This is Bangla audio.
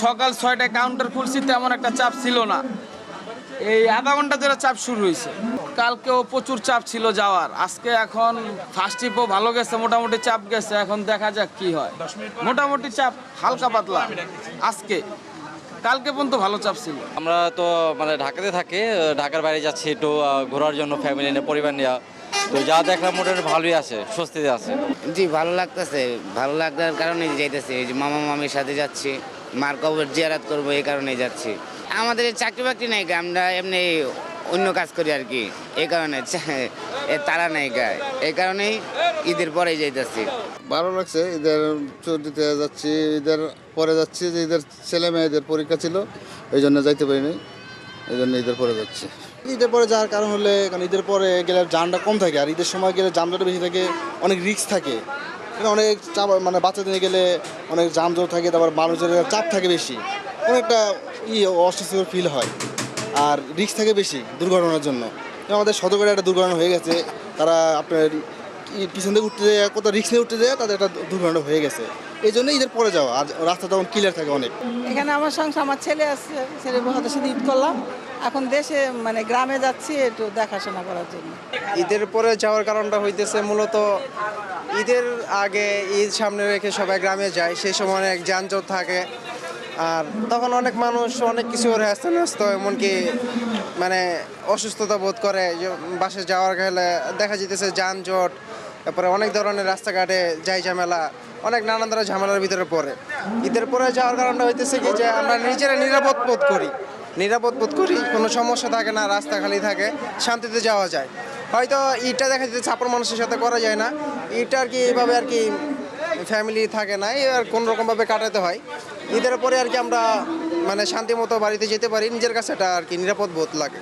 সকাল 6টায় কাউন্টার খুলছি, তেমন একটা চাপ ছিল না। এই আধা ঘন্টা ধরে চাপ শুরু হয়েছে। কালকেও প্রচুর চাপ ছিল যাওয়ার। আজকে এখন ফার্স্ট ট্রিপও ভালো গেছে, মোটামুটি চাপ গেছে। এখন দেখা যাক কি হয়। মোটামুটি চাপ হালকা পাতলা আজকে, কালকে পর্যন্ত ভালো চাপ ছিল। আমরা তো মানে ঢাকাতে থাকি, ঢাকার বাইরে যাচ্ছি একটু ঘোরার জন্য, ফ্যামিলি নিয়ে, পরিবার নিয়ে। তো যা দেখলাম মোটামুটি ভালোই আছে, স্বস্তিতে আছে। জি ভালো লাগতেছে, ভালো লাগার কারণেই যাইতেছি। এই যে মামা মামির সাথে যাচ্ছি, মার কবর জিয়ারাত করবো, এই কারণেই যাচ্ছি। আমাদের চাকরি বাকরি নাই গা, আমরা এমনি অন্য কাজ করি আর কি, এই কারণে তারা নাই গা, এই কারণেই ঈদের পরেই যাইতেছি। ভালো লাগছে, ঈদের ছুটিতে যাচ্ছি, ঈদের পরে যাচ্ছি। যে ঈদের ছেলে মেয়েদের পরীক্ষা ছিল, এই জন্য যাইতে পারিনি, এই জন্য ঈদের পরে যাচ্ছি। ঈদের পরে যাওয়ার কারণ হলে, কারণ ঈদের পরে গেলে জামটা কম থাকে, আর ঈদের সময় গেলে জামটা বেশি থাকে, অনেক রিস্ক থাকে। অনেক চাপ, মানে বাচ্চাদের নিয়ে গেলে অনেক জামজট থাকে, তারপর মানুষের চাপ থাকে বেশি, অনেকটা অস্বস্তিকর ফিল হয়, আর রিস্ক থাকে বেশি দুর্ঘটনার জন্য। আমাদের সদরঘাটে একটা দুর্ঘটনা হয়ে গেছে, তারা আপনার পিছন থেকে উঠতে যায়, কত রিস্ক নিয়ে উঠতে যায়, তাদের একটা দুর্ঘটনা হয়ে গেছে। এই জন্য ঈদের পরে যাওয়া, আর রাস্তা তখন ক্লিয়ার থাকে অনেক। এখানে আমার সংসার, আমার ছেলে আছে, ছেলে বউদের সাথে ঈদ করলাম। এখন দেশে মানে গ্রামে যাচ্ছি একটু দেখাশোনা করার জন্য। ঈদের পরে যাওয়ার কারণটা হইতেছে মূলত ঈদের আগে ঈদ সামনে রেখে সবাই গ্রামে যায়, সেই সময় অনেক যানজট থাকে, আর তখন অনেক মানুষ অনেক কিছু ব্যস্ত, এমনকি মানে অসুস্থতা বোধ করে। বাসে যাওয়ার গেলে দেখা যেতেছে যানজট, তারপরে অনেক ধরনের রাস্তাঘাটে যাই ঝামেলা, অনেক নানান ধরনের ঝামেলার ভিতরে পড়ে। ঈদের পরে যাওয়ার কারণটা হইতেছে কি, যে আমরা নিজেরা নিরাপদ বোধ করি, কোনো সমস্যা থাকে না, রাস্তা খালি থাকে, শান্তিতে যাওয়া যায়। হয়তো ঈদটা দেখা যেতে চাপড় মানুষের সাথে করা যায় না, ঈদটা আর কি এইভাবে আর কি ফ্যামিলি থাকে না, আর কোন রকমভাবে কাটাতে হয়। ঈদের পরে আর কি আমরা মানে শান্তি মতো বাড়িতে যেতে পারি, নিজের কাছে এটা আর কি নিরাপদ বোধ লাগে।